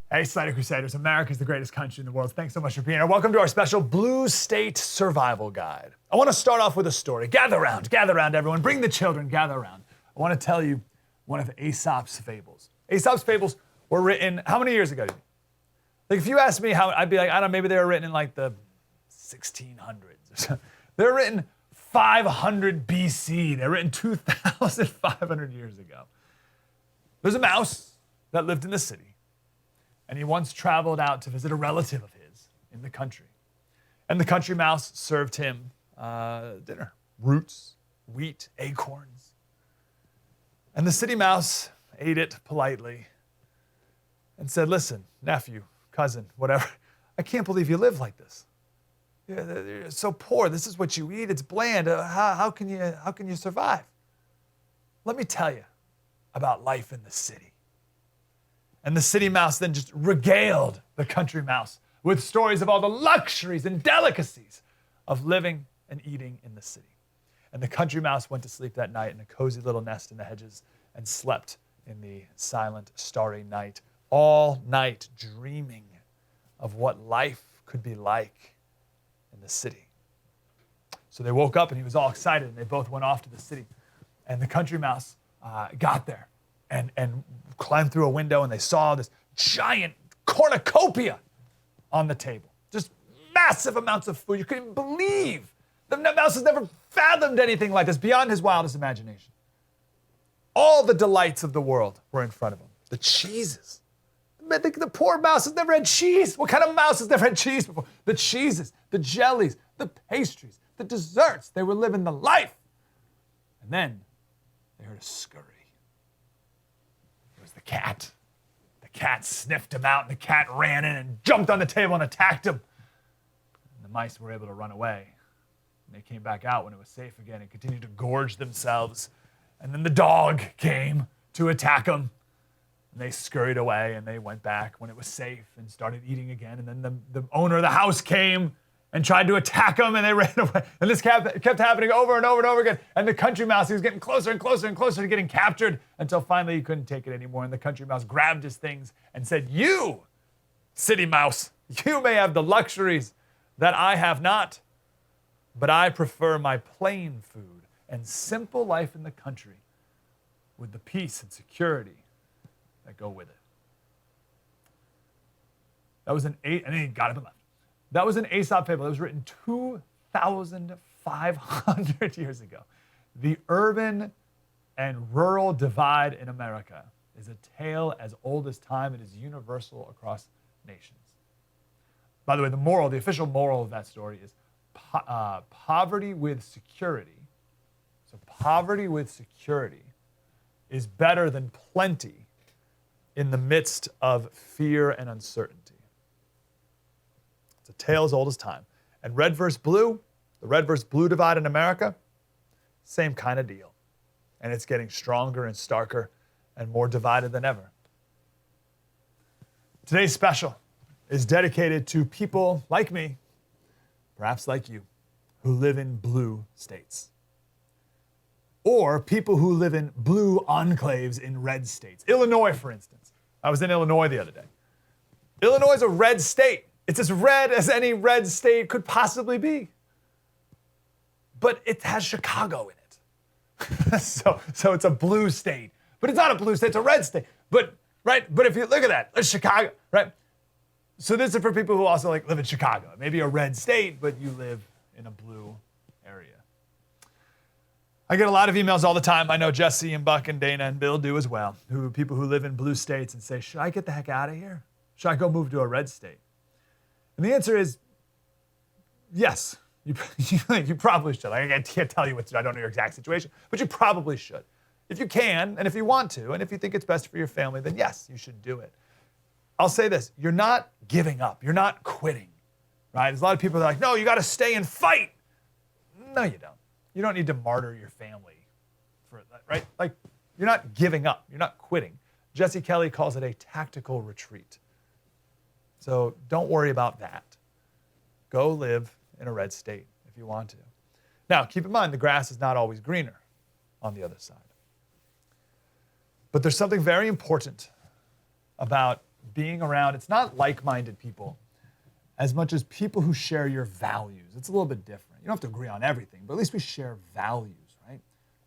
Hey, Slater Crusaders, America's the greatest country in the world. Thanks so much for being here. Welcome to our special Blue State Survival Guide. I want to start off with a story. Gather around, everyone. Bring the children, gather around. I want to tell you one of Aesop's fables. Aesop's fables were written, how many years ago? Like, if you asked me how, I'd be like, I don't know, maybe they were written in like the 1600s. They were written 500 BC. They were written 2,500 years ago. There's a mouse that lived in the city. And he once traveled out to visit a relative of his in the country. And the country mouse served him dinner. Roots, wheat, acorns. And the city mouse ate it politely and said, listen, nephew, cousin, whatever, I can't believe you live like this. You're so poor. This is what you eat. It's bland. How can you survive? Let me tell you about life in the city. And the city mouse then just regaled the country mouse with stories of all the luxuries and delicacies of living and eating in the city. And the country mouse went to sleep that night in a cozy little nest in the hedges and slept in the silent, starry night, all night dreaming of what life could be like in the city. So they woke up and he was all excited and they both went off to the city. And the country mouse got there and climbed through a window and they saw this giant cornucopia on the table. Just massive amounts of food. You couldn't believe. The mouse has never fathomed anything like this beyond his wildest imagination. All the delights of the world were in front of him. The cheeses. The poor mouse has never had cheese. What kind of mouse has never had cheese before? The cheeses, the jellies, the pastries, the desserts. They were living the life. And then they heard a scurry. It was the cat. The cat sniffed him out, and the cat ran in and jumped on the table and attacked him. And the mice were able to run away. And they came back out when it was safe again and continued to gorge themselves. And then the dog came to attack them. And they scurried away and they went back when it was safe and started eating again. And then the owner of the house came and tried to attack them and they ran away. And this kept happening over and over and over again. And the country mouse, he was getting closer and closer and closer to getting captured until finally he couldn't take it anymore. And the country mouse grabbed his things and said, you, city mouse, you may have the luxuries that I have not, but I prefer my plain food and simple life in the country with the peace and security that go with it. That was and then he got up and left. That was an Aesop fable. It was written 2,500 years ago. The urban and rural divide in America is a tale as old as time. It is universal across nations. By the way, the official moral of that story is poverty with security. So poverty with security is better than plenty in the midst of fear and uncertainty. It's a tale as old as time. And red versus blue, the red versus blue divide in America, same kind of deal. And it's getting stronger and starker and more divided than ever. Today's special is dedicated to people like me, perhaps like you, who live in blue states. Or people who live in blue enclaves in red states. Illinois, for instance. I was in Illinois the other day. Illinois is a red state. It's as red as any red state could possibly be. But it has Chicago in it. so it's a blue state. But it's not a blue state, it's a red state. But if you look at that, it's Chicago, right? So this is for people who also live in Chicago. Maybe a red state, but you live in a blue area. I get a lot of emails all the time. I know Jesse and Buck and Dana and Bill do as well. People who live in blue states and say, should I get the heck out of here? Should I go move to a red state? And the answer is yes. You probably should. I can't tell you what to do. I don't know your exact situation, but you probably should. If you can, and if you want to, and if you think it's best for your family, then yes, you should do it. I'll say this, you're not giving up. You're not quitting, right? There's a lot of people that are like, no, you got to stay and fight. No, you don't. You don't need to martyr your family for that, right? Like, you're not giving up. You're not quitting. Jesse Kelly calls it a tactical retreat. So don't worry about that. Go live in a red state if you want to. Now, keep in mind, the grass is not always greener on the other side. But there's something very important about being around, it's not like-minded people as much as people who share your values. It's a little bit different. You don't have to agree on everything, but at least we share values, right?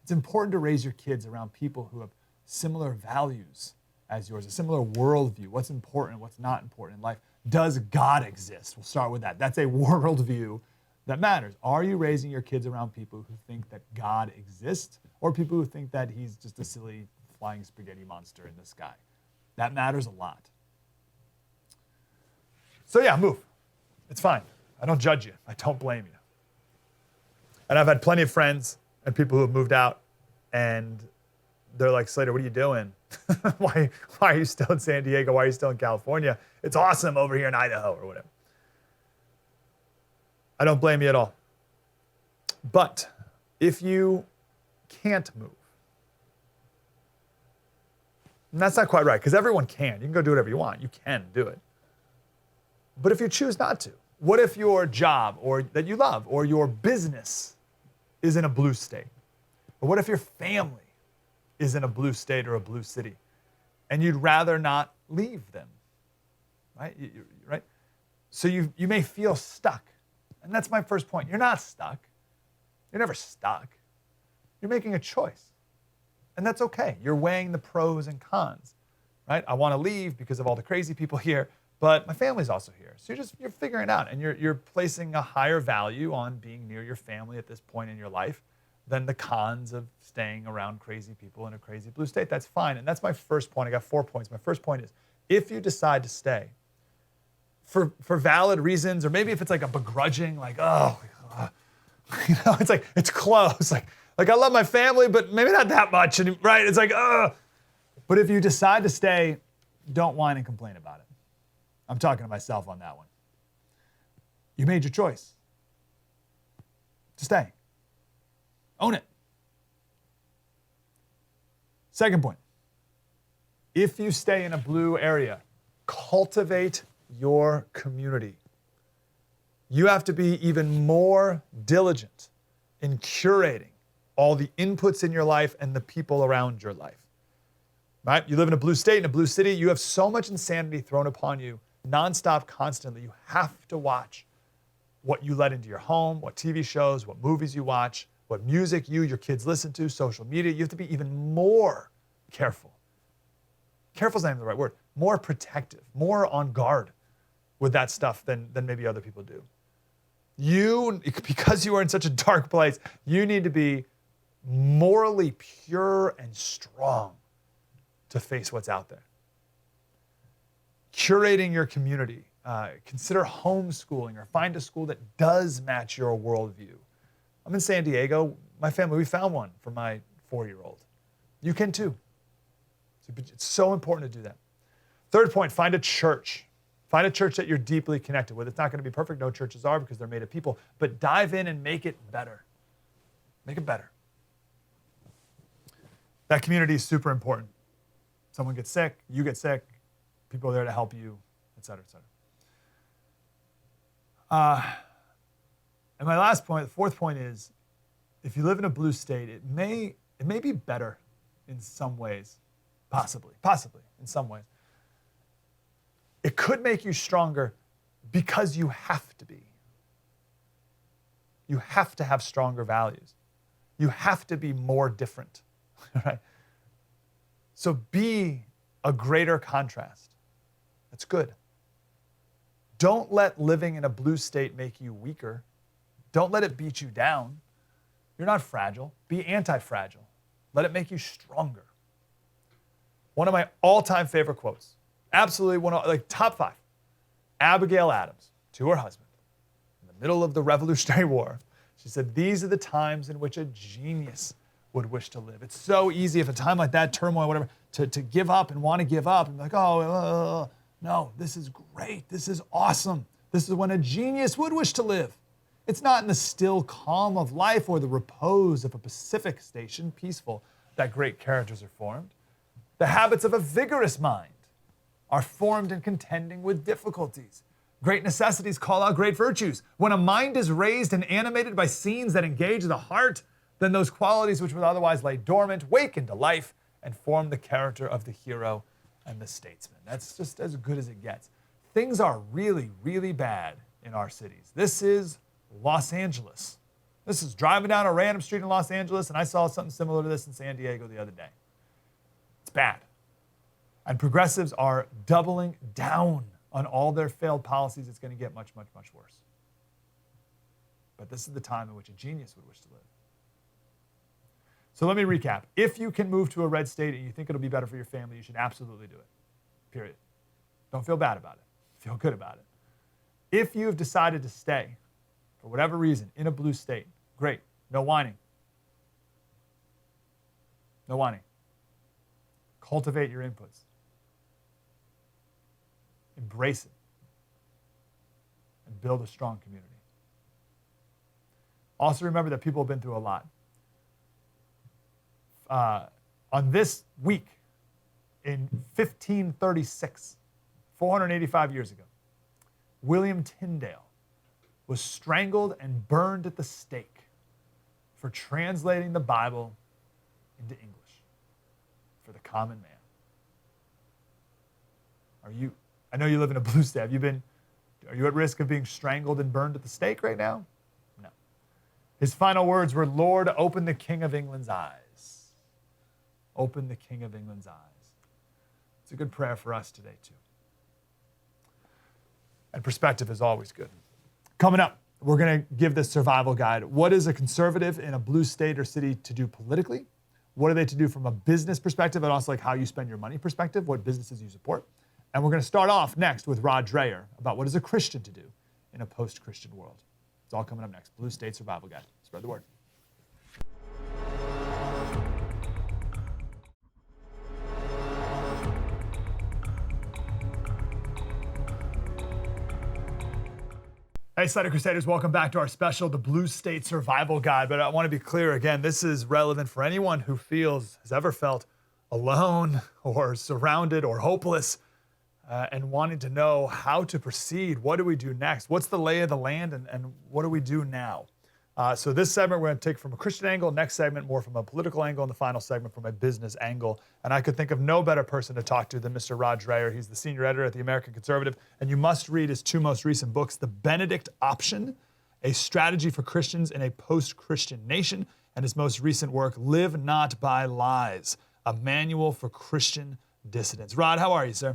It's important to raise your kids around people who have similar values as yours, a similar worldview, what's important, what's not important in life. Does God exist? We'll start with that. That's a worldview that matters. Are you raising your kids around people who think that God exists or people who think that he's just a silly flying spaghetti monster in the sky? That matters a lot. So yeah, move. It's fine. I don't judge you. I don't blame you. And I've had plenty of friends and people who have moved out and they're like, Slater, what are you doing? why are you still in San Diego? Why are you still in California? It's awesome over here in Idaho or whatever. I don't blame you at all. But if you can't move, and that's not quite right, because everyone can. You can go do whatever you want. You can do it. But if you choose not to, what if your job or that you love or your business is in a blue state? Or what if your family is in a blue state or a blue city and you'd rather not leave them, right? Right? So you may feel stuck. And that's my first point. You're not stuck. You're never stuck. You're making a choice. And that's okay. You're weighing the pros and cons, right? I want to leave because of all the crazy people here, but my family's also here. So you're figuring it out, and you're placing a higher value on being near your family at this point in your life than the cons of staying around crazy people in a crazy blue state. That's fine. And that's my first point. I got 4 points. My first point is, if you decide to stay for valid reasons, or maybe if it's like a begrudging, like, it's like, it's close. Like I love my family, but maybe not that much, and right? It's like, But if you decide to stay, don't whine and complain about it. I'm talking to myself on that one. You made your choice to stay. Own it. Second point, if you stay in a blue area, cultivate your community. You have to be even more diligent in curating all the inputs in your life and the people around your life. Right? You live in a blue state, in a blue city, you have so much insanity thrown upon you nonstop, constantly. You have to watch what you let into your home, what TV shows, what movies you watch, what music your kids listen to, social media. You have to be even more careful. Careful is not even the right word. More protective, more on guard with that stuff than maybe other people do. You, because you are in such a dark place, you need to be morally pure and strong to face what's out there. Curating your community. Consider homeschooling or find a school that does match your worldview. I'm in San Diego. My family, we found one for my 4-year-old. You can too. It's so important to do that. Third point, find a church. Find a church that you're deeply connected with. It's not going to be perfect. No churches are because they're made of people. But dive in and make it better. Make it better. That community is super important. Someone gets sick, you get sick, people are there to help you, et cetera, et cetera. And my last point, the fourth point is, if you live in a blue state, it may be better in some ways, possibly in some ways. It could make you stronger because you have to be. You have to have stronger values. You have to be more different, right? So be a greater contrast. That's good. Don't let living in a blue state make you weaker. Don't let it beat you down. You're not fragile. Be anti-fragile. Let it make you stronger. One of my all-time favorite quotes, absolutely one of, like top 5, Abigail Adams to her husband in the middle of the Revolutionary War. She said, "These are the times in which a genius would wish to live." It's so easy if a time like that, turmoil, whatever, to give up and want to give up and be like, no, this is great. This is awesome. This is when a genius would wish to live. It's not in the still calm of life or the repose of a Pacific station, peaceful, that great characters are formed. The habits of a vigorous mind are formed in contending with difficulties. Great necessities call out great virtues. When a mind is raised and animated by scenes that engage the heart, then those qualities which would otherwise lay dormant wake into life and form the character of the hero and the statesman. That's just as good as it gets. Things are really, really bad in our cities. This is Los Angeles. This is driving down a random street in Los Angeles, and I saw something similar to this in San Diego the other day. It's bad. And progressives are doubling down on all their failed policies. It's going to get much, much, much worse. But this is the time in which a genius would wish to live. So let me recap. If you can move to a red state and you think it'll be better for your family, you should absolutely do it. Period. Don't feel bad about it. Feel good about it. If you have decided to stay, for whatever reason, in a blue state, great. No whining. No whining. Cultivate your inputs. Embrace it. And build a strong community. Also remember that people have been through a lot. On this week, in 1536, 485 years ago, William Tyndale was strangled and burned at the stake for translating the Bible into English for the common man. I know you live in a blue state. Are you at risk of being strangled and burned at the stake right now? No. His final words were, Lord, open the King of England's eyes. Open the King of England's eyes. It's a good prayer for us today, too. And perspective is always good. Coming up, we're going to give this survival guide. What is a conservative in a blue state or city to do politically? What are they to do from a business perspective, and also like how you spend your money perspective, what businesses you support? And we're going to start off next with Rod Dreher about what is a Christian to do in a post-Christian world. It's all coming up next. Blue State Survival Guide. Spread the word. Hey, Slater Crusaders, welcome back to our special, the Blue State Survival Guide. But I want to be clear again, this is relevant for anyone who has ever felt alone or surrounded or hopeless and wanting to know how to proceed. What do we do next? What's the lay of the land and what do we do now? So this segment we're going to take from a Christian angle, next segment more from a political angle, and the final segment from a business angle. And I could think of no better person to talk to than Mr. Rod Dreher. He's the senior editor at the American Conservative, and you must read his two most recent books, The Benedict Option, A Strategy for Christians in a Post-Christian Nation, and his most recent work, Live Not by Lies, A Manual for Christian Dissidents. Rod, how are you, sir?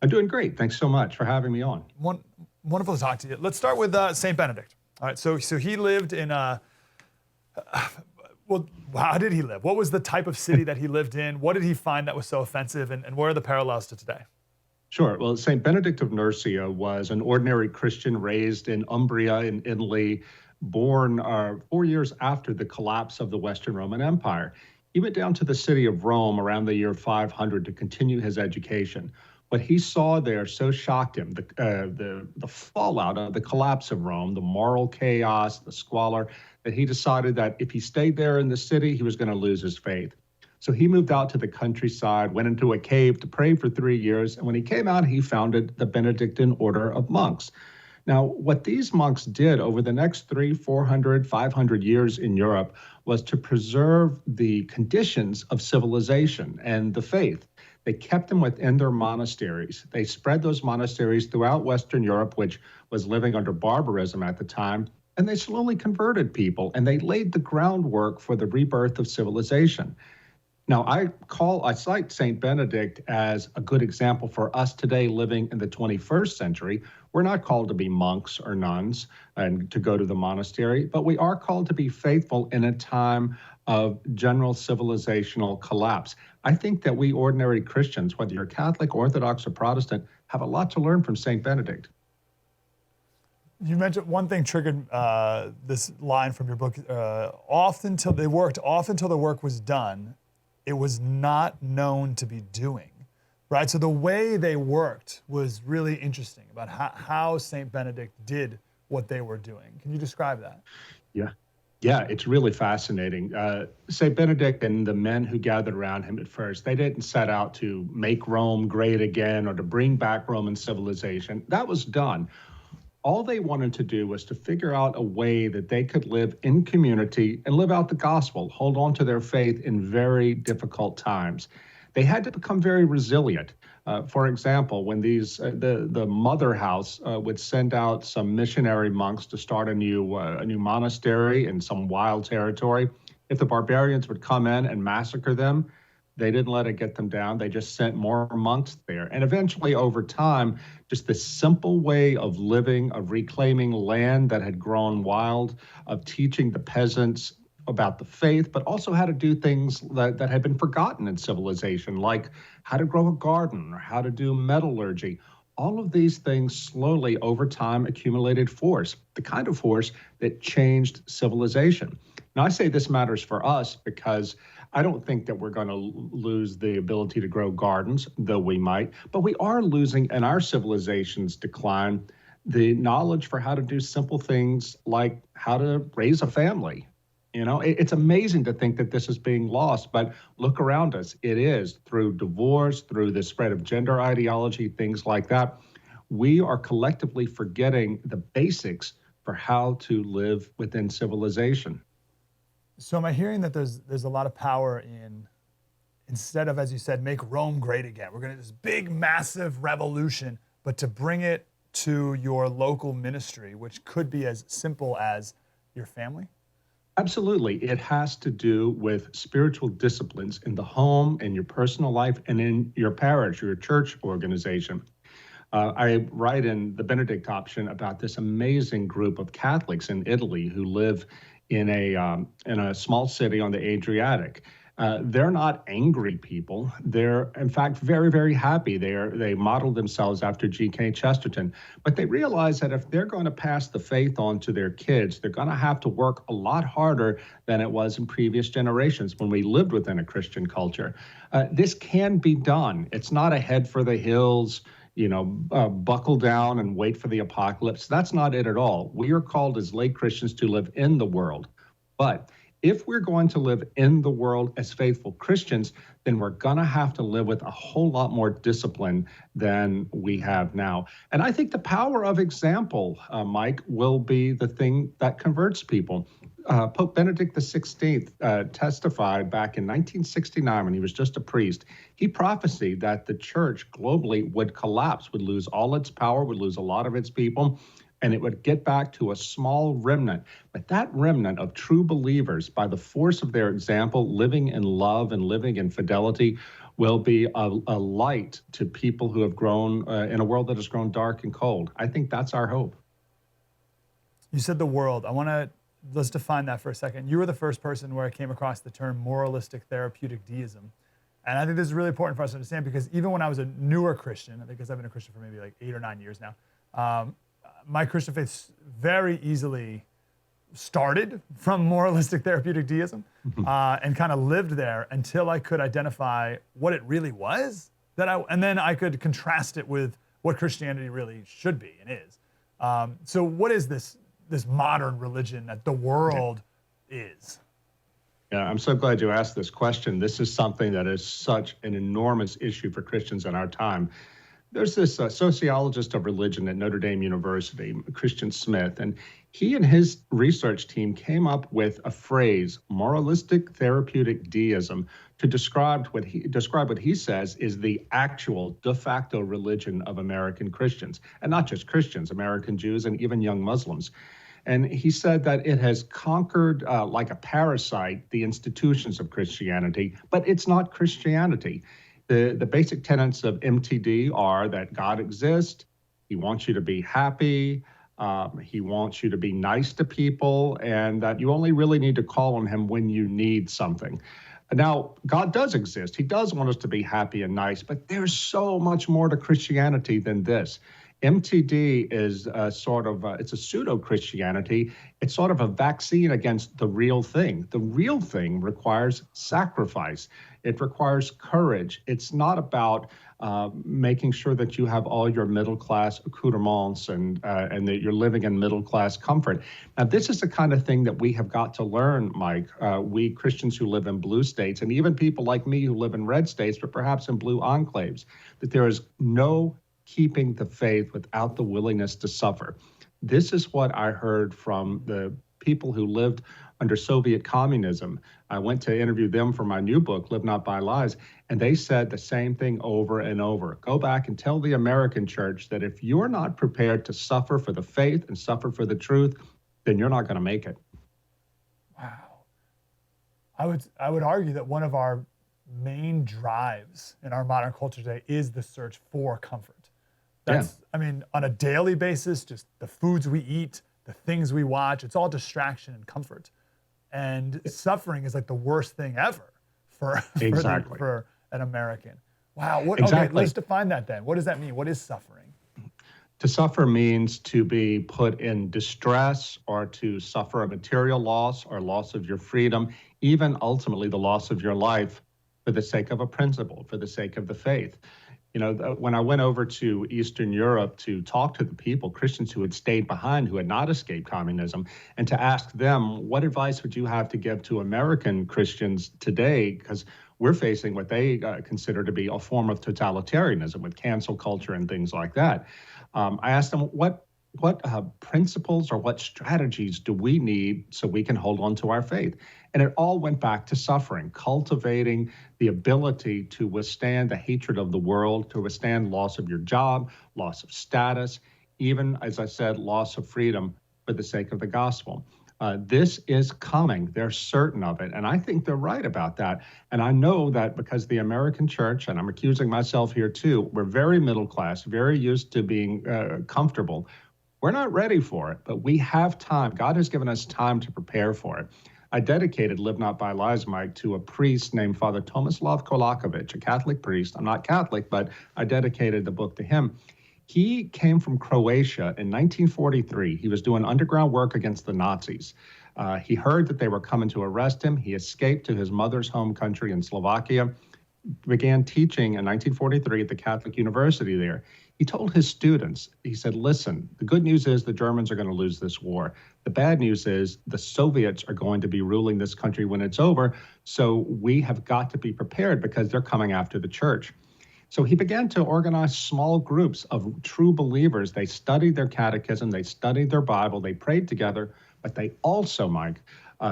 I'm doing great. Thanks so much for having me on. Wonderful to talk to you. Let's start with St. Benedict. All right, so he lived in well, how did he live? What was the type of city that he lived in? What did he find that was so offensive, and where are the parallels to today? Sure. Well, St. Benedict of Nursia was an ordinary Christian raised in Umbria in Italy, born 4 years after the collapse of the Western Roman Empire. He went down to the city of Rome around the year 500 to continue his education. What he saw there so shocked him, the fallout of the collapse of Rome, the moral chaos, the squalor, that he decided that if he stayed there in the city, he was going to lose his faith. So he moved out to the countryside, went into a cave to pray for 3 years, and when he came out, he founded the Benedictine Order of Monks. Now, what these monks did over the next 300, 400, 500 years in Europe was to preserve the conditions of civilization and the faith. They kept them within their monasteries. They spread those monasteries throughout Western Europe, which was living under barbarism at the time, and they slowly converted people, and they laid the groundwork for the rebirth of civilization. Now, I cite St. Benedict as a good example for us today living in the 21st century. We're not called to be monks or nuns and to go to the monastery, but we are called to be faithful in a time of general civilizational collapse. I think that we ordinary Christians, whether you're Catholic, Orthodox, or Protestant, have a lot to learn from St. Benedict. You mentioned one thing triggered this line from your book. Often till the work was done, it was not known to be doing, right? So the way they worked was really interesting about how St. Benedict did what they were doing. Can you describe that? Yeah, it's really fascinating. St. Benedict and the men who gathered around him at first, they didn't set out to make Rome great again or to bring back Roman civilization. That was done. All they wanted to do was to figure out a way that they could live in community and live out the gospel, hold on to their faith in very difficult times. They had to become very resilient. For example, when the mother house would send out some missionary monks to start a new monastery in some wild territory, if the barbarians would come in and massacre them, they didn't let it get them down. They just sent more monks there. And eventually, over time, just this simple way of living, of reclaiming land that had grown wild, of teaching the peasants about the faith, but also how to do things that had been forgotten in civilization, like how to grow a garden or how to do metallurgy. All of these things slowly over time accumulated force, the kind of force that changed civilization. Now, I say this matters for us because I don't think that we're going to lose the ability to grow gardens, though we might, but we are losing in our civilization's decline the knowledge for how to do simple things like how to raise a family. It's amazing to think that this is being lost, but look around us. It is through divorce, through the spread of gender ideology, things like that. We are collectively forgetting the basics for how to live within civilization. So am I hearing that there's a lot of power in, instead of, as you said, make Rome great again, we're going to do this big, massive revolution, but to bring it to your local ministry, which could be as simple as your family? Absolutely. It has to do with spiritual disciplines in the home, in your personal life, and in your parish, your church organization. I write in the Benedict option about this amazing group of Catholics in Italy who live in a small city on the Adriatic. They're not angry people. They're, in fact, very, very happy. They model themselves after G.K. Chesterton. But they realize that if they're going to pass the faith on to their kids, they're going to have to work a lot harder than it was in previous generations when we lived within a Christian culture. This can be done. It's not a head for the hills, buckle down and wait for the apocalypse. That's not it at all. We are called as lay Christians to live in the world. But if we're going to live in the world as faithful Christians, then we're going to have to live with a whole lot more discipline than we have now. And I think the power of example, Mike, will be the thing that converts people. Pope Benedict XVI testified back in 1969 when he was just a priest. He prophesied that the church globally would collapse, would lose all its power, would lose a lot of its people, and it would get back to a small remnant. But that remnant of true believers, by the force of their example, living in love and living in fidelity, will be a light to people who have grown in a world that has grown dark and cold. I think that's our hope. You said the world. Let's define that for a second. You were the first person where I came across the term moralistic therapeutic deism. And I think this is really important for us to understand because even when I was a newer Christian, I think I've been a Christian for maybe like 8 or 9 years now, my Christian faith very easily started from moralistic therapeutic deism and kind of lived there until I could identify what it really was, and then I could contrast it with what Christianity really should be and is. So what is this modern religion that the world is? Yeah, I'm so glad you asked this question. This is something that is such an enormous issue for Christians in our time. There's this sociologist of religion at Notre Dame University, Christian Smith, and he and his research team came up with a phrase, moralistic therapeutic deism, to describe what he says is the actual de facto religion of American Christians, and not just Christians, American Jews, and even young Muslims. And he said that it has conquered, like a parasite, the institutions of Christianity, but it's not Christianity. The basic tenets of MTD are that God exists, he wants you to be happy, he wants you to be nice to people, and that you only really need to call on him when you need something. Now, God does exist. He does want us to be happy and nice, but there's so much more to Christianity than this. MTD is it's a pseudo-Christianity. It's sort of a vaccine against the real thing. The real thing requires sacrifice. It requires courage. It's not about making sure that you have all your middle-class accoutrements and that you're living in middle-class comfort. Now, this is the kind of thing that we have got to learn, Mike. We Christians who live in blue states, and even people like me who live in red states, but perhaps in blue enclaves, that there is no keeping the faith without the willingness to suffer. This is what I heard from the people who lived under Soviet communism. I went to interview them for my new book, Live Not by Lies, and they said the same thing over and over. Go back and tell the American church that if you're not prepared to suffer for the faith and suffer for the truth, then you're not going to make it. Wow. I would argue that one of our main drives in our modern culture today is the search for comfort. That's, I mean, on a daily basis, just the foods we eat, the things we watch, it's all distraction and comfort. And suffering is like the worst thing ever for an American. Wow. Okay, let's define that then. What does that mean? What is suffering? To suffer means to be put in distress or to suffer a material loss or loss of your freedom, even ultimately the loss of your life for the sake of a principle, for the sake of the faith. You know, when I went over to Eastern Europe to talk to the people, Christians who had stayed behind, who had not escaped communism, and to ask them, what advice would you have to give to American Christians today? Because we're facing what they consider to be a form of totalitarianism with cancel culture and things like that. I asked them, what principles or what strategies do we need so we can hold on to our faith? And it all went back to suffering, cultivating the ability to withstand the hatred of the world, to withstand loss of your job, loss of status, even, as I said, loss of freedom for the sake of the gospel. This is coming. They're certain of it. And I think they're right about that. And I know that because the American church, and I'm accusing myself here too, we're very middle class, very used to being comfortable. We're not ready for it, but we have time. God has given us time to prepare for it. I dedicated Live Not by Lies, Mike, to a priest named Father Tomislav Kolakovich, a Catholic priest. I'm not Catholic, but I dedicated the book to him. He came from Croatia in 1943. He was doing underground work against the Nazis. He heard that they were coming to arrest him. He escaped to his mother's home country in Slovakia, began teaching in 1943 at the Catholic University there. He told his students, he said, listen, the good news is the Germans are going to lose this war. The bad news is the Soviets are going to be ruling this country when it's over. So we have got to be prepared because they're coming after the church. So he began to organize small groups of true believers. They studied their catechism, they studied their Bible, they prayed together, but they also, Mike,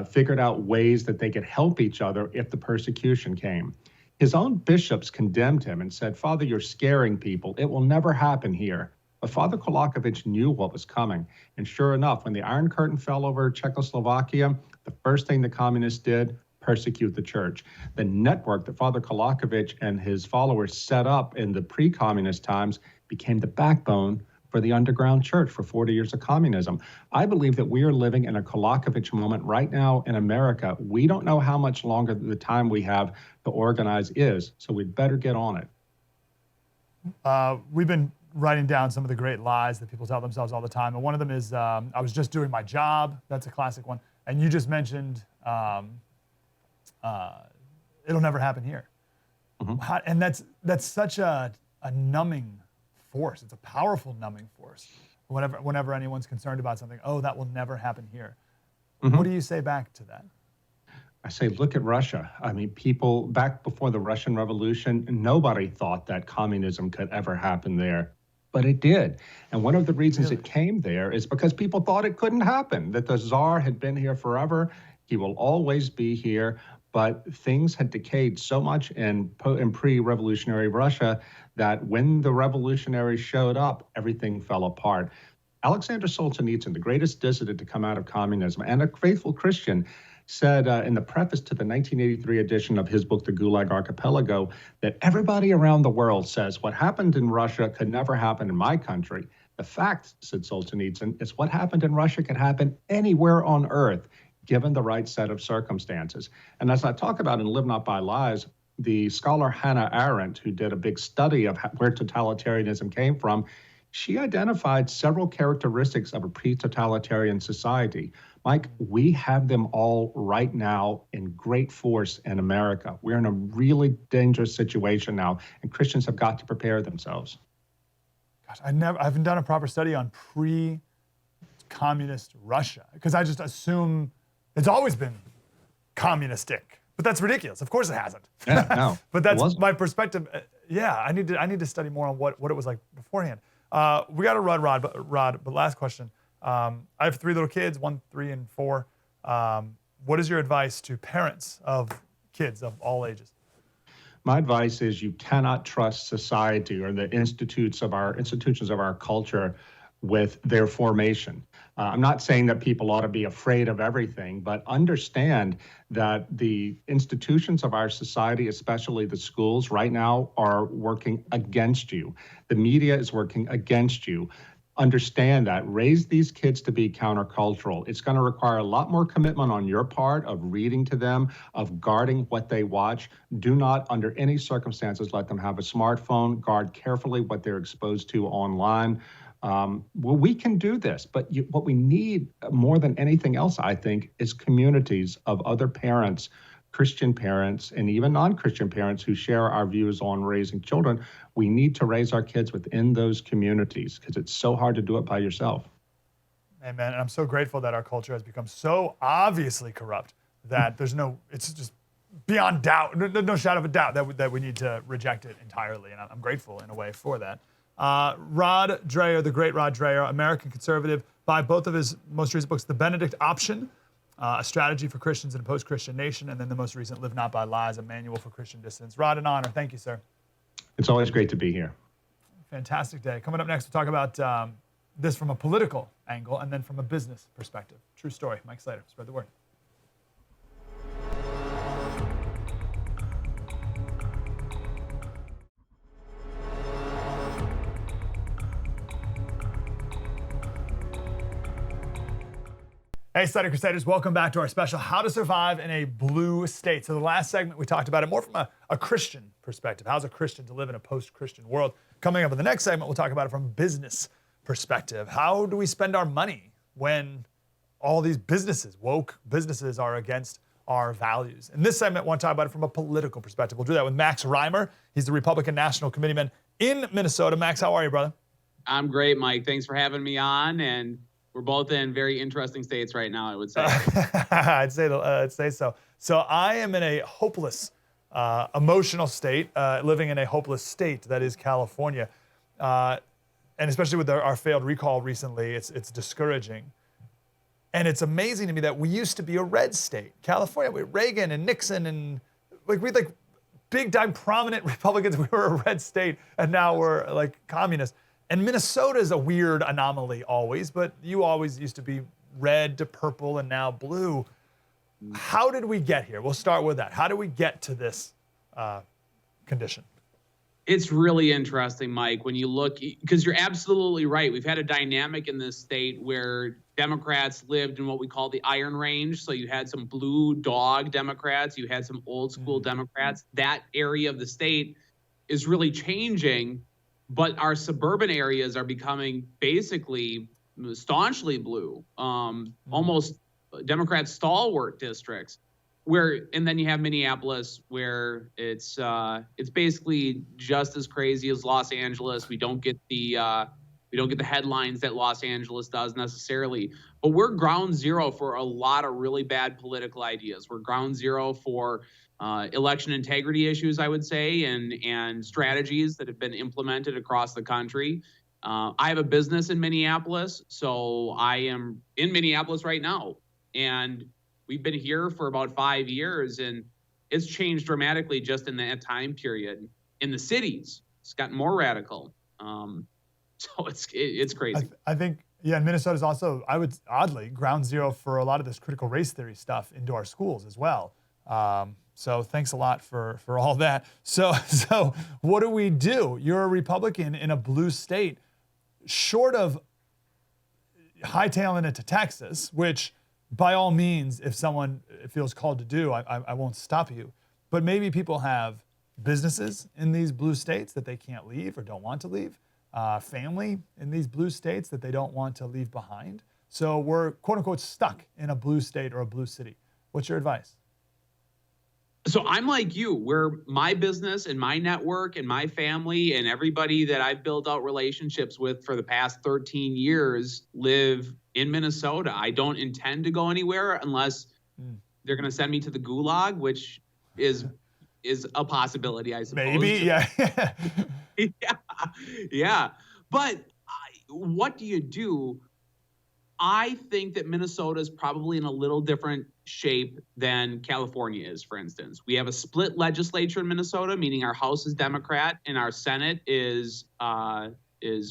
figured out ways that they could help each other if the persecution came. His own bishops condemned him and said, Father, you're scaring people. It will never happen here. But Father Kolakovich knew what was coming. And sure enough, when the Iron Curtain fell over Czechoslovakia, the first thing the communists did, persecute the church. The network that Father Kolakovich and his followers set up in the pre-communist times became the backbone for the underground church for 40 years of communism. I believe that we are living in a Kolakovich moment right now in America. We don't know how much longer the time we have to organize is, so we'd better get on it. We've been writing down some of the great lies that people tell themselves all the time, and one of them is, I was just doing my job. That's a classic one. And you just mentioned, it'll never happen here. Mm-hmm. And that's such a numbing force. It's a powerful numbing force. Whenever anyone's concerned about something, oh, that will never happen here. Mm-hmm. What do you say back to that? I say, look at Russia. I mean, people back before the Russian Revolution, nobody thought that communism could ever happen there, but it did. And one of the reasons it came there is because people thought it couldn't happen, that the Tsar had been here forever. He will always be here. But things had decayed so much in pre-revolutionary Russia that when the revolutionaries showed up, everything fell apart. Alexander Solzhenitsyn, the greatest dissident to come out of communism and a faithful Christian, said in the preface to the 1983 edition of his book, The Gulag Archipelago, that everybody around the world says what happened in Russia could never happen in my country. The fact, said Solzhenitsyn, is what happened in Russia could happen anywhere on earth, given the right set of circumstances. And as I talk about in Live Not by Lies, the scholar Hannah Arendt, who did a big study of where totalitarianism came from, she identified several characteristics of a pre-totalitarian society. Mike, we have them all right now in great force in America. We're in a really dangerous situation now, and Christians have got to prepare themselves. Gosh, I haven't done a proper study on pre-communist Russia, because I just assume it's always been communistic, but that's ridiculous. Of course it hasn't. Yeah, no, but that's my perspective. Yeah, I need to study more on what it was like beforehand. We got to run, Rod, but last question. I have 3 little kids, 1, 3, and 4. What is your advice to parents of kids of all ages? My advice is you cannot trust society or the institutions of our culture with their formation. I'm not saying that people ought to be afraid of everything, but understand that the institutions of our society, especially the schools right now, are working against you. The media is working against you. Understand that. Raise these kids to be countercultural. It's going to require a lot more commitment on your part of reading to them, of guarding what they watch. Do not, under any circumstances, let them have a smartphone. Guard carefully what they're exposed to online. Well, we can do this, but what we need more than anything else, I think, is communities of other parents, Christian parents, and even non-Christian parents who share our views on raising children. We need to raise our kids within those communities because it's so hard to do it by yourself. Amen. And I'm so grateful that our culture has become so obviously corrupt that it's just beyond doubt, no shadow of a doubt that we need to reject it entirely. And I'm grateful in a way for that. Rod Dreher, the great Rod Dreher, American conservative, by both of his most recent books, The Benedict Option, A Strategy for Christians in a Post-Christian Nation, and then the most recent, Live Not by Lies, A Manual for Christian Dissidents. Rod, an honor. Thank you, sir. It's always great to be here. Fantastic day. Coming up next, we'll talk about this from a political angle and then from a business perspective. True story. Mike Slater, spread the word. Hey, Slater Crusaders, welcome back to our special How to Survive in a Blue State. So the last segment, we talked about it more from a Christian perspective. How's a Christian to live in a post-Christian world? Coming up in the next segment, we'll talk about it from a business perspective. How do we spend our money when all these businesses, woke businesses, are against our values? In this segment, I want to talk about it from a political perspective. We'll do that with Max Reimer. He's the Republican National Committeeman in Minnesota. Max, how are you, brother? I'm great, Mike. Thanks for having me on. And we're both in very interesting states right now, I would say. I'd say so. So I am in a hopeless, emotional state, living in a hopeless state that is California. And especially with our failed recall recently, it's discouraging. And it's amazing to me that we used to be a red state. California, with Reagan and Nixon and we had big time prominent Republicans. We were a red state, and now we're like communists. And Minnesota is a weird anomaly always, but you always used to be red to purple and now blue. How did we get here? We'll start with that. How do we get to this condition? It's really interesting, Mike, when you look, because you're absolutely right. We've had a dynamic in this state where Democrats lived in what we call the Iron Range. So you had some blue dog Democrats, you had some old school Democrats. That area of the state is really changing. But our suburban areas are becoming basically staunchly blue, almost Democrat stalwart districts. And then you have Minneapolis, where it's basically just as crazy as Los Angeles. We don't get the headlines that Los Angeles does necessarily, but we're ground zero for a lot of really bad political ideas. We're ground zero for election integrity issues, I would say, and strategies that have been implemented across the country. I have a business in Minneapolis, so I am in Minneapolis right now. And we've been here for about 5 years, and it's changed dramatically just in that time period. In the cities, it's gotten more radical. So it's crazy. I think, and Minnesota is also, oddly, ground zero for a lot of this critical race theory stuff into our schools as well. So thanks a lot for all that. So what do we do? You're a Republican in a blue state, short of hightailing it to Texas, which by all means, if someone feels called to do, I won't stop you. But maybe people have businesses in these blue states that they can't leave or don't want to leave, family in these blue states that they don't want to leave behind. So we're, quote unquote, stuck in a blue state or a blue city. What's your advice? So I'm like you, where my business and my network and my family and everybody that I've built out relationships with for the past 13 years live in Minnesota. I don't intend to go anywhere unless they're going to send me to the gulag, which is a possibility, I suppose. Maybe, yeah. Yeah. But what do you do I think that Minnesota is probably in a little different shape than California is, for instance. We have a split legislature in Minnesota, meaning our House is Democrat and our Senate is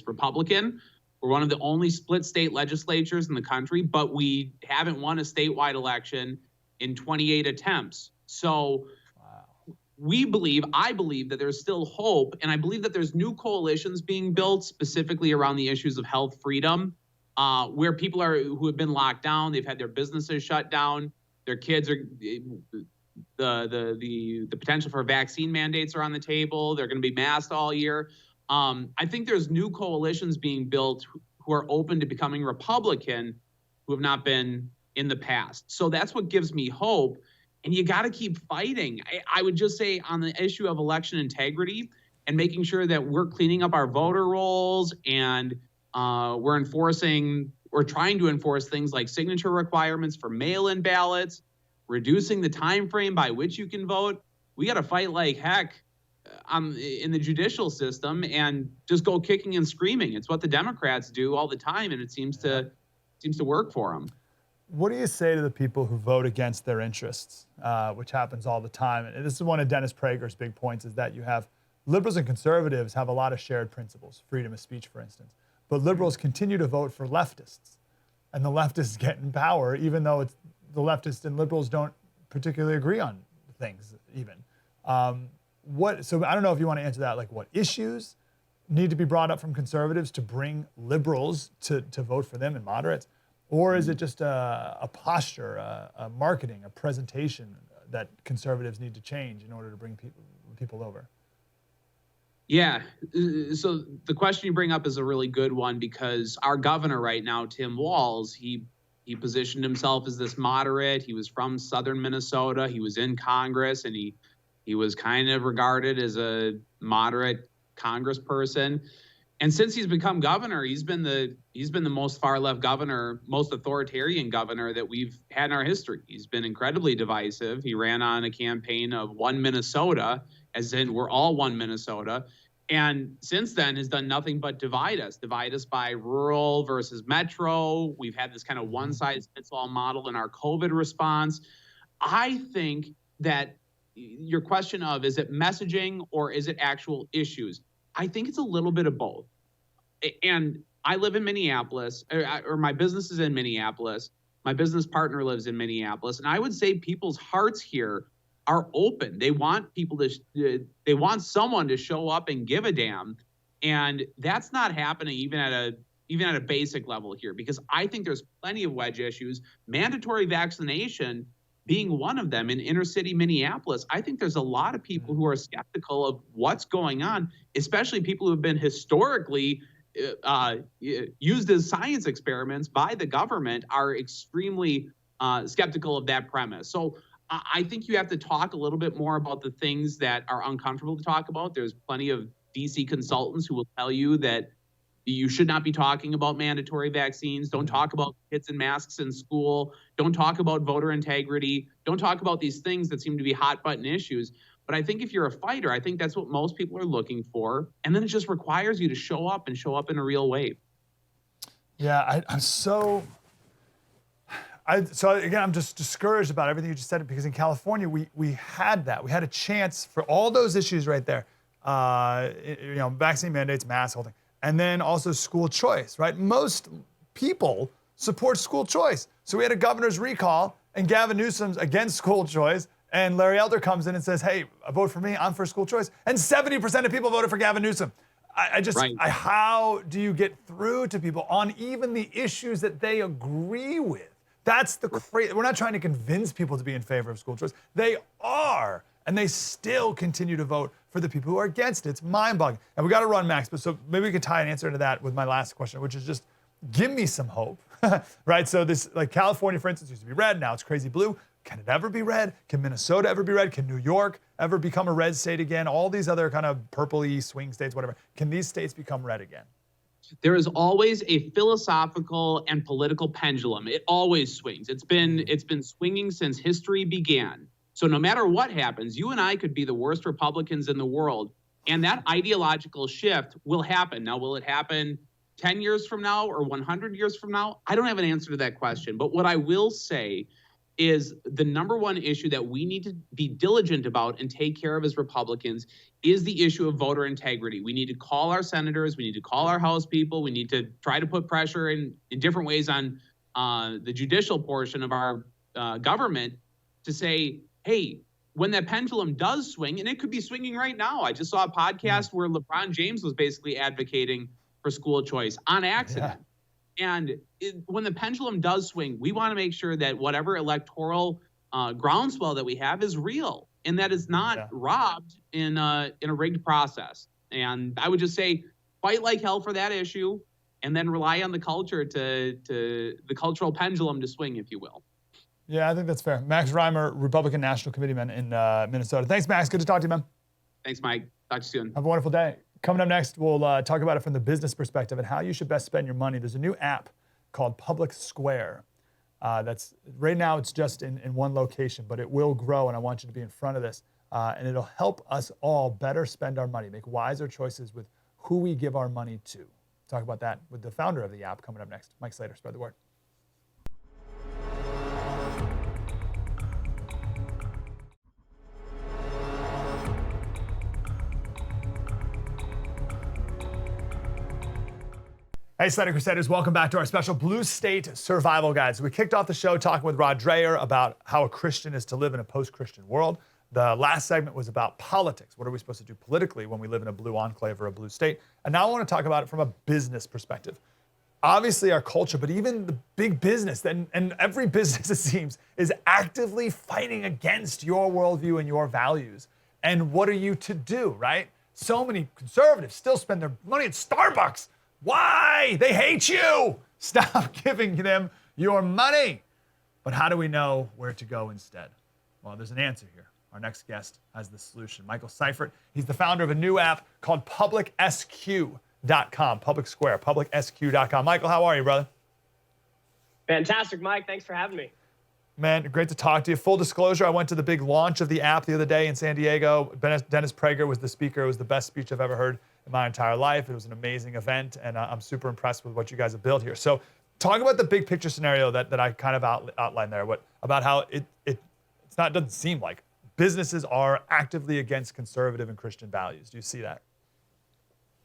Republican. We're one of the only split state legislatures in the country, but we haven't won a statewide election in 28 attempts. So I believe that there's still hope, and I believe that there's new coalitions being built specifically around the issues of health freedom, where people who have been locked down, they've had their businesses shut down, their kids are, the potential for vaccine mandates are on the table, they're going to be masked all year. I think there's new coalitions being built who are open to becoming Republican, who have not been in the past. So that's what gives me hope. And you got to keep fighting. I would just say on the issue of election integrity and making sure that we're cleaning up our voter rolls and we're trying to enforce things like signature requirements for mail-in ballots, reducing the time frame by which you can vote. We got to fight like heck in the judicial system and just go kicking and screaming. It's what the Democrats do all the time, and it seems to work for them. What do you say to the people who vote against their interests, which happens all the time? And this is one of Dennis Prager's big points, is that you have liberals and conservatives have a lot of shared principles, freedom of speech, for instance. But liberals continue to vote for leftists, and the leftists get in power, even though the leftists and liberals don't particularly agree on things even. So I don't know if you want to answer that, like what issues need to be brought up from conservatives to bring liberals to vote for them and moderates? Or is it just a posture, a marketing, a presentation that conservatives need to change in order to bring people over? Yeah. So the question you bring up is a really good one, because our governor right now, Tim Walz, he positioned himself as this moderate. He was from southern Minnesota. He was in Congress, and he was kind of regarded as a moderate congressperson. And since he's become governor, he's been the most far left governor, most authoritarian governor that we've had in our history. He's been incredibly divisive. He ran on a campaign of one Minnesota, as in we're all one Minnesota. And since then has done nothing but divide us by rural versus metro. We've had this kind of one size fits all model in our COVID response. I think that your question of, is it messaging or is it actual issues? I think it's a little bit of both. And I live in Minneapolis, or my business is in Minneapolis. My business partner lives in Minneapolis. And I would say people's hearts here are open. They want they want someone to show up and give a damn. And that's not happening even at a basic level here, because I think there's plenty of wedge issues. Mandatory vaccination being one of them in inner city Minneapolis. I think there's a lot of people who are skeptical of what's going on, especially people who have been historically used as science experiments by the government, are extremely skeptical of that premise. So I think you have to talk a little bit more about the things that are uncomfortable to talk about. There's plenty of DC consultants who will tell you that you should not be talking about mandatory vaccines. Don't talk about kids in masks in school. Don't talk about voter integrity. Don't talk about these things that seem to be hot button issues. But I think if you're a fighter, I think that's what most people are looking for. And then it just requires you to show up in a real way. Yeah, so again, I'm just discouraged about everything you just said, because in California, we had that. We had a chance for all those issues right there. Vaccine mandates, mask holding. And then also school choice, right? Most people support school choice. So we had a governor's recall, and Gavin Newsom's against school choice, and Larry Elder comes in and says, hey, vote for me, I'm for school choice. And 70% of people voted for Gavin Newsom. How do you get through to people on even the issues that they agree with? That's the crazy. We're not trying to convince people to be in favor of school choice. They are. And they still continue to vote for the people who are against it. It's mind-boggling. And we got to run, Max, but so maybe we could tie an answer into that with my last question, which is just give me some hope, right? So this, like California, for instance, used to be red. Now it's crazy blue. Can it ever be red? Can Minnesota ever be red? Can New York ever become a red state again? All these other kind of purpley swing states, whatever. Can these states become red again? There is always a philosophical and political pendulum. It always swings. It's been swinging since history began. So no matter what happens, you and I could be the worst Republicans in the world, and that ideological shift will happen. Now, will it happen 10 years from now or 100 years from now? I don't have an answer to that question. But what I will say is the number one issue that we need to be diligent about and take care of as Republicans is the issue of voter integrity. We need to call our senators. We need to call our House people. We need to try to put pressure in different ways on the judicial portion of our government to say, hey, when that pendulum does swing, and it could be swinging right now. I just saw a podcast where LeBron James was basically advocating for school choice on accident. Yeah. And when the pendulum does swing, we want to make sure that whatever electoral groundswell that we have is real and that it's not robbed in a rigged process. And I would just say, fight like hell for that issue, and then rely on the culture to the cultural pendulum to swing, if you will. Yeah, I think that's fair. Max Reimer, Republican National Committeeman in Minnesota. Thanks, Max. Good to talk to you, man. Thanks, Mike. Talk to you soon. Have a wonderful day. Coming up next, we'll talk about it from the business perspective and how you should best spend your money. There's a new app called Public Square. That's right now it's just in one location, but it will grow, and I want you to be in front of this. And it'll help us all better spend our money, make wiser choices with who we give our money to. Talk about that with the founder of the app coming up next. Mike Slater, spread the word. Hey, Slater Crusaders, welcome back to our special Blue State Survival Guide. So we kicked off the show talking with Rod Dreher about how a Christian is to live in a post-Christian world. The last segment was about politics. What are we supposed to do politically when we live in a blue enclave or a blue state? And now I want to talk about it from a business perspective. Obviously our culture, but even the big business, and every business it seems, is actively fighting against your worldview and your values. And what are you to do, right? So many conservatives still spend their money at Starbucks. Why? They hate you. Stop giving them your money. But how do we know where to go instead? Well, there's an answer here. Our next guest has the solution. Michael Seifert. He's the founder of a new app called publicsq.com, Public Square, publicsq.com. Michael, how are you, brother? Fantastic, Mike. Thanks for having me. Man, great to talk to you. Full disclosure, I went to the big launch of the app the other day in San Diego. Dennis Prager was the speaker. It was the best speech I've ever heard in my entire life. It was an amazing event, and I'm super impressed with what you guys have built here. So talk about the big picture scenario that I kind of outlined there, about how doesn't seem like businesses are actively against conservative and Christian values. Do you see that?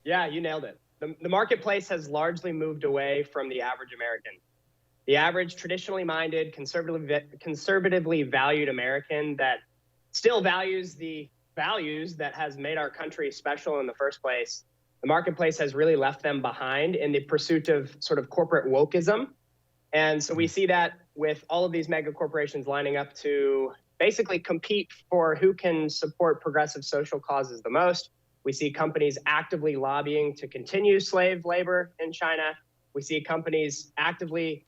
Yeah, you nailed it. The marketplace has largely moved away from the average American. The average traditionally minded, conservatively valued American that still values the values that has made our country special in the first place. The marketplace has really left them behind in the pursuit of sort of corporate wokeism. And so we see that with all of these mega corporations lining up to basically compete for who can support progressive social causes the most. We see companies actively lobbying to continue slave labor in China. We see companies actively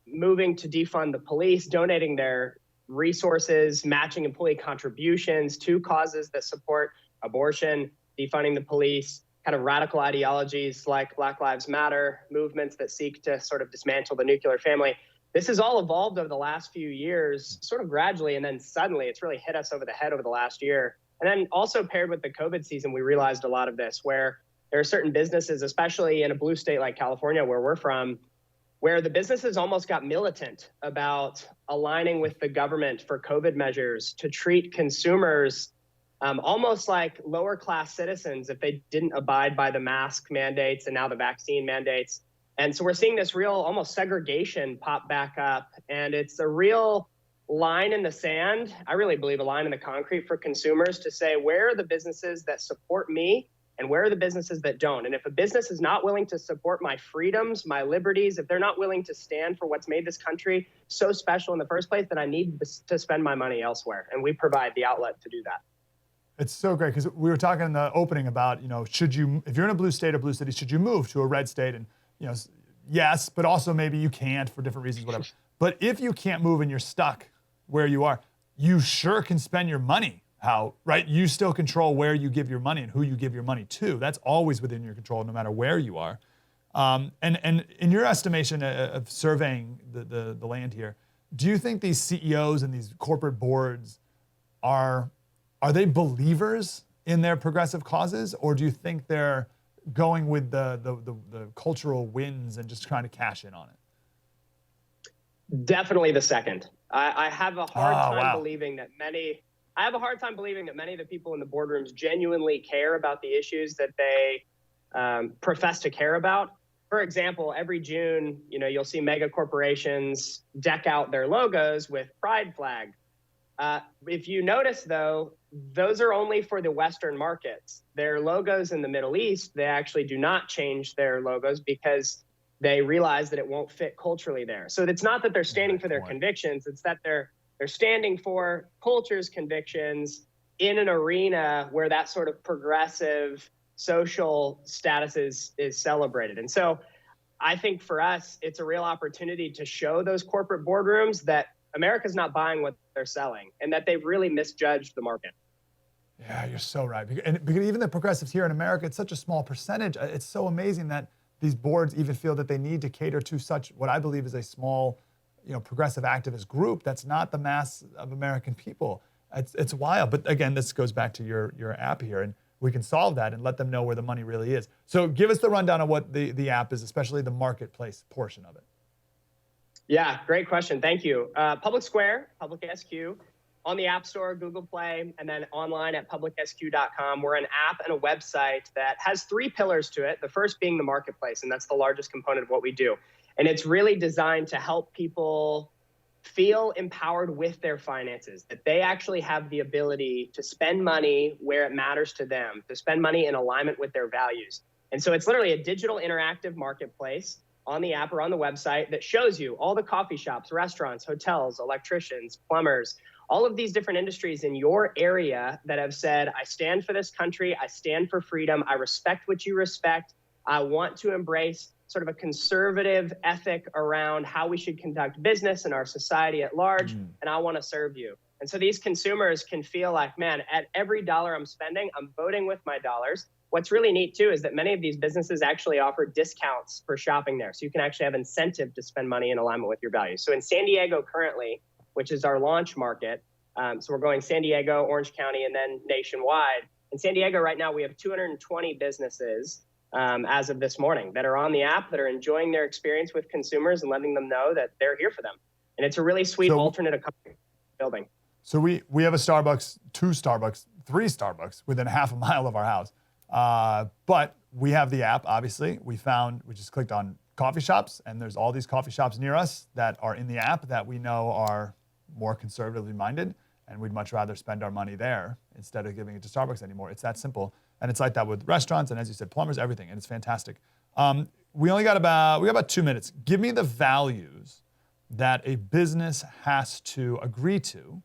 moving to defund the police, donating their resources, matching employee contributions to causes that support abortion, defunding the police, kind of radical ideologies like Black Lives Matter, movements that seek to sort of dismantle the nuclear family. This has all evolved over the last few years, sort of gradually, and then suddenly it's really hit us over the head over the last year. And then also paired with the COVID season, we realized a lot of this, where there are certain businesses, especially in a blue state like California, where we're from, where the businesses almost got militant about aligning with the government for COVID measures to treat consumers almost like lower class citizens if they didn't abide by the mask mandates and now the vaccine mandates. And so we're seeing this real almost segregation pop back up, and it's a real line in the sand. I really believe a line in the concrete for consumers to say, where are the businesses that support me and where are the businesses that don't? And if a business is not willing to support my freedoms, my liberties, if they're not willing to stand for what's made this country so special in the first place, then I need to spend my money elsewhere. And we provide the outlet to do that. It's so great because we were talking in the opening about, should you, if you're in a blue state or blue city, should you move to a red state? And, yes, but also maybe you can't for different reasons, whatever. But if you can't move and you're stuck where you are, you sure can spend your money. How, right? You still control where you give your money and who you give your money to. That's always within your control, no matter where you are. And in your estimation of surveying the land here, do you think these CEOs and these corporate boards are they believers in their progressive causes, or do you think they're going with the cultural winds and just trying to cash in on it? Definitely the second. I have a hard time wow. believing that many. I have a hard time believing that many of the people in the boardrooms genuinely care about the issues that they profess to care about. For example, every June, you'll see mega corporations deck out their logos with pride flag. If you notice, though, those are only for the Western markets. Their logos in the Middle East, they actually do not change their logos because they realize that it won't fit culturally there. So it's not that they're standing for their convictions, it's that they're standing for culture's convictions in an arena where that sort of progressive social status is celebrated. And so I think for us, it's a real opportunity to show those corporate boardrooms that America's not buying what they're selling and that they've really misjudged the market. Yeah, you're so right. And because even the progressives here in America, it's such a small percentage. It's so amazing that these boards even feel that they need to cater to such what I believe is a small, progressive activist group that's not the mass of American people. It's wild. But again, this goes back to your app here, and we can solve that and let them know where the money really is. So give us the rundown of what the app is, especially the marketplace portion of it. Yeah, great question. Thank you. Public Square, Public SQ, on the App Store, Google Play, and then online at publicsq.com. We're an app and a website that has three pillars to it. The first being the marketplace, and that's the largest component of what we do. And it's really designed to help people feel empowered with their finances, that they actually have the ability to spend money where it matters to them, to spend money in alignment with their values. And so it's literally a digital interactive marketplace on the app or on the website that shows you all the coffee shops, restaurants, hotels, electricians, plumbers, all of these different industries in your area that have said, I stand for this country, I stand for freedom, I respect what you respect, I want to embrace sort of a conservative ethic around how we should conduct business in our society at large, and I want to serve you. And so these consumers can feel like, man, at every dollar I'm spending, I'm voting with my dollars. What's really neat, too, is that many of these businesses actually offer discounts for shopping there. So you can actually have incentive to spend money in alignment with your values. So in San Diego currently, which is our launch market, so we're going San Diego, Orange County, and then nationwide. In San Diego right now, we have 220 businesses as of this morning that are on the app, that are enjoying their experience with consumers and letting them know that they're here for them. And it's a really sweet alternate economy building. So we have a Starbucks, 2 Starbucks, 3 Starbucks within half a mile of our house. But we have the app, obviously. We just clicked on coffee shops, and there's all these coffee shops near us that are in the app that we know are more conservatively minded, and we'd much rather spend our money there instead of giving it to Starbucks anymore. It's that simple. And it's like that with restaurants, and as you said, plumbers, everything, and it's fantastic. We got about 2 minutes. Give me the values that a business has to agree to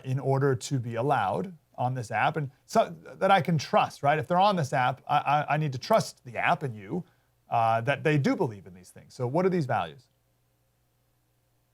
in order to be allowed on this app, and so that I can trust, right? If they're on this app, I need to trust the app and you, that they do believe in these things. So what are these values?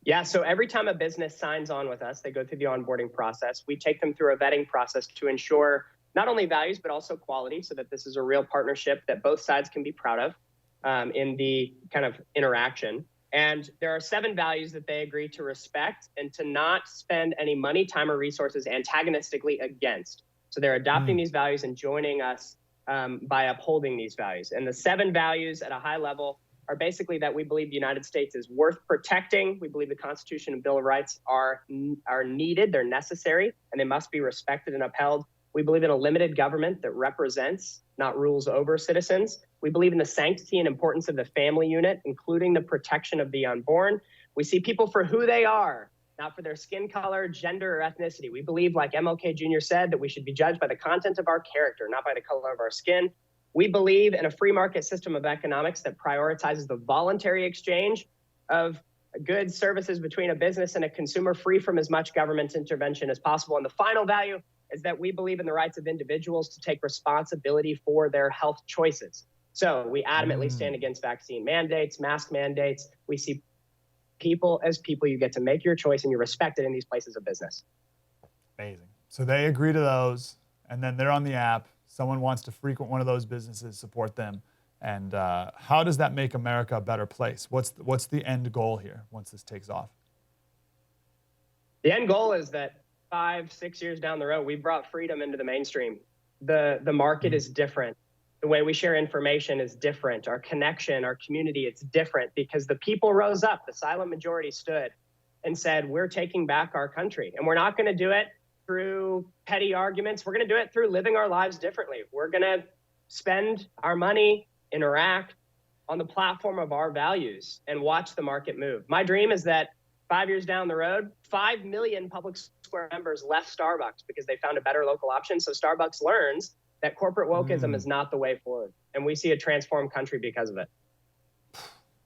Yeah, so every time a business signs on with us, they go through the onboarding process. We take them through a vetting process to ensure not only values, but also quality, so that this is a real partnership that both sides can be proud of in the kind of interaction. And there are 7 values that they agree to respect and to not spend any money, time, or resources antagonistically against. So they're adopting these values and joining us by upholding these values. And the 7 values at a high level are basically that we believe the United States is worth protecting. We believe the Constitution and Bill of Rights are needed, they're necessary, and they must be respected and upheld. We believe in a limited government that represents, not rules over citizens. We believe in the sanctity and importance of the family unit, including the protection of the unborn. We see people for who they are, not for their skin color, gender, or ethnicity. We believe, like MLK Jr. said, that we should be judged by the content of our character, not by the color of our skin. We believe in a free market system of economics that prioritizes the voluntary exchange of goods, services between a business and a consumer, free from as much government intervention as possible. And the final value is that we believe in the rights of individuals to take responsibility for their health choices. So we adamantly stand against vaccine mandates, mask mandates. We see people as people. You get to make your choice, and you're respected in these places of business. Amazing. So they agree to those, and then they're on the app. Someone wants to frequent one of those businesses, support them. And how does that make America a better place? What's the end goal here once this takes off? The end goal is that 5-6 years down the road, we brought freedom into the mainstream. The market is different. The way we share information is different. Our connection, our community, it's different because the people rose up. The silent majority stood and said, we're taking back our country. And we're not going to do it through petty arguments. We're going to do it through living our lives differently. We're going to spend our money, interact on the platform of our values, and watch the market move. My dream is that 5 years down the road, 5 million Public Square members left Starbucks because they found a better local option. So Starbucks learns that corporate wokeism is not the way forward. And we see a transformed country because of it.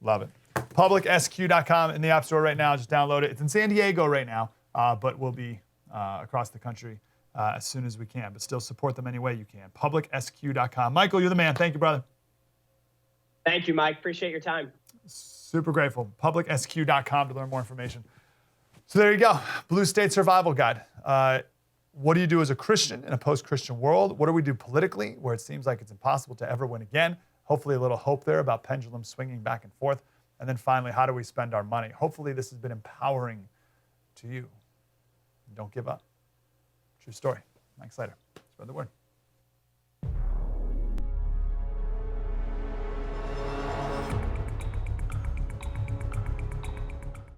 Love it. PublicSQ.com in the App Store right now. Just download it. It's in San Diego right now, but we'll be across the country as soon as we can. But still support them any way you can. PublicSQ.com. Michael, you're the man. Thank you, brother. Thank you, Mike. Appreciate your time. Super grateful. PublicSQ.com to learn more information. So there you go. Blue State Survival Guide. What do you do as a Christian in a post-Christian world? What do we do politically where it seems like it's impossible to ever win again? Hopefully a little hope there about pendulums swinging back and forth. And then finally, how do we spend our money? Hopefully this has been empowering to you. Don't give up. True story. Mike Slater. Spread the word.